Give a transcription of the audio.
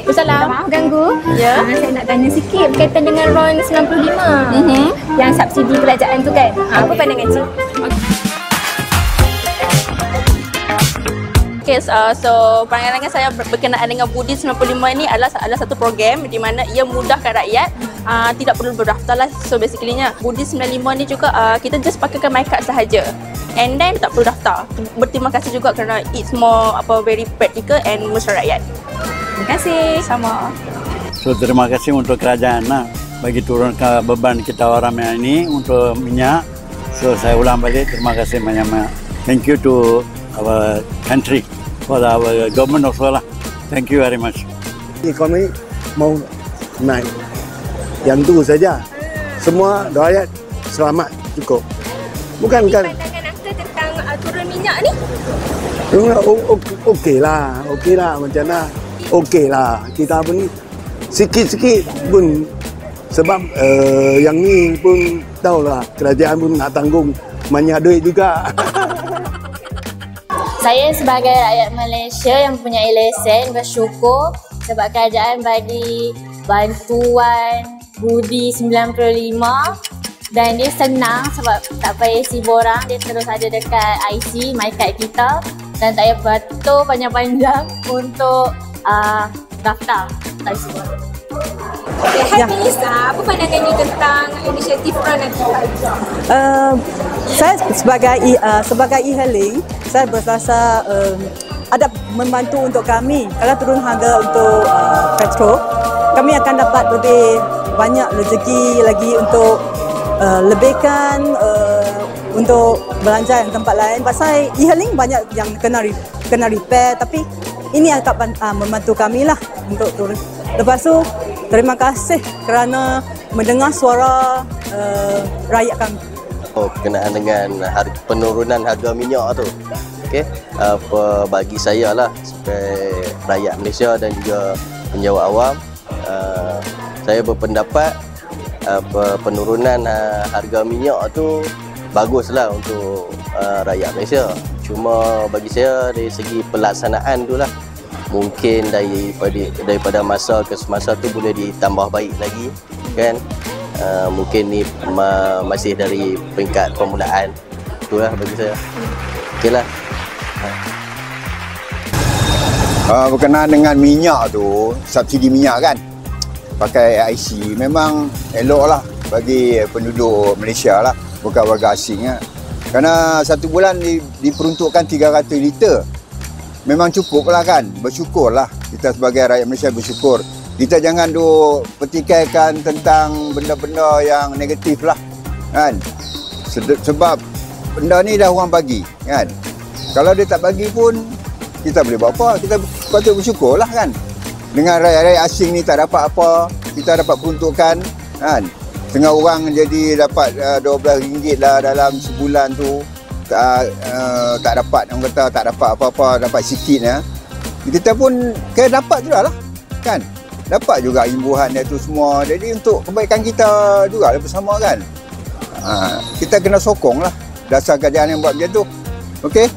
Salam. Maaf ganggu. Ya. Saya nak tanya sikit berkaitan dengan RON 95. Yang subsidi kerajaan tu kan. Apa pandangan Cik? Okay, so pandangan saya berkenaan dengan Budi 95 ini adalah satu program di mana ia mudahkan rakyat, tidak perlu berdaftar lah. So basically-nya Budi 95 ni juga kita just pakaikan MyKad sahaja. And then tak perlu daftar. Berterima kasih juga kerana it's more very practical and masyarakat rakyat. Terima kasih. Sama. So terima kasih untuk kerajaan bagi turunkan beban kita orang yang ini untuk minyak. So saya ulang balik, terima kasih banyak-banyak. Thank you to our country, for our government also lah. Thank you very much. Ekonomi mau naik, yang tu saja. Semua rakyat selamat cukup. Bukan kan? Pandangan Angka tentang turun minyak ni? Okey lah macam mana? Okey lah, kita pun sikit-sikit pun sebab yang ni pun tahulah kerajaan pun nak tanggung banyak duit juga. Saya sebagai rakyat Malaysia yang mempunyai lesen bersyukur sebab kerajaan bagi bantuan Budi 95 dan dia senang sebab tak payah isi borang, dia terus ada dekat IC MyKad kita dan tak payah beratur panjang-panjang untuk daftar tak isi borang. Okay, Hai Melissa, apa pandangan ni tentang inisiatif RON nanti? Saya sebagai e-hailing, saya berasa ada membantu untuk kami. Kalau turun harga untuk petrol, kami akan dapat lebih banyak rezeki lagi untuk lebihkan untuk belanja yang tempat lain. Pasal e-hailing banyak yang kena repair, tapi ini akan membantu kami lah untuk turun. Lepas tu, terima kasih kerana mendengar suara rakyat kami. Berkenaan dengan penurunan harga minyak tu, okey, bagi saya lah sebagai rakyat Malaysia dan juga penjawat awam, saya berpendapat penurunan harga minyak tu baguslah untuk rakyat Malaysia. Cuma bagi saya dari segi pelaksanaan tu lah, mungkin daripada masa ke semasa tu boleh ditambah baik lagi kan. Mungkin ni masih dari peringkat permulaan. Itulah bagi saya. Okeylah. Berkenaan dengan minyak tu, subsidi minyak kan, pakai IC memang elok lah bagi penduduk Malaysia lah, bukan warga asing lah. Kerana satu bulan diperuntukkan 300 liter. Memang cukup lah kan, bersyukur lah. Kita sebagai rakyat Malaysia bersyukur. Kita jangan duk petikaikan tentang benda-benda yang negatif lah kan. Sebab benda ni dah orang bagi kan. Kalau dia tak bagi pun kita boleh buat apa, kita patut bersyukur lah kan. Dengan rakyat-rakyat asing ni tak dapat apa, kita dapat peruntukan kan. Setengah orang jadi dapat RM12 lah dalam sebulan tu. Tak dapat, orang kata tak dapat apa-apa, dapat sikit ya. Kita pun kena dapat jugalah kan. Dapat juga imbuhan dia tu semua. Jadi untuk kebaikan kita juga bersama kan. Kita kena sokong lah dasar kerajaan yang buat macam tu. Okey.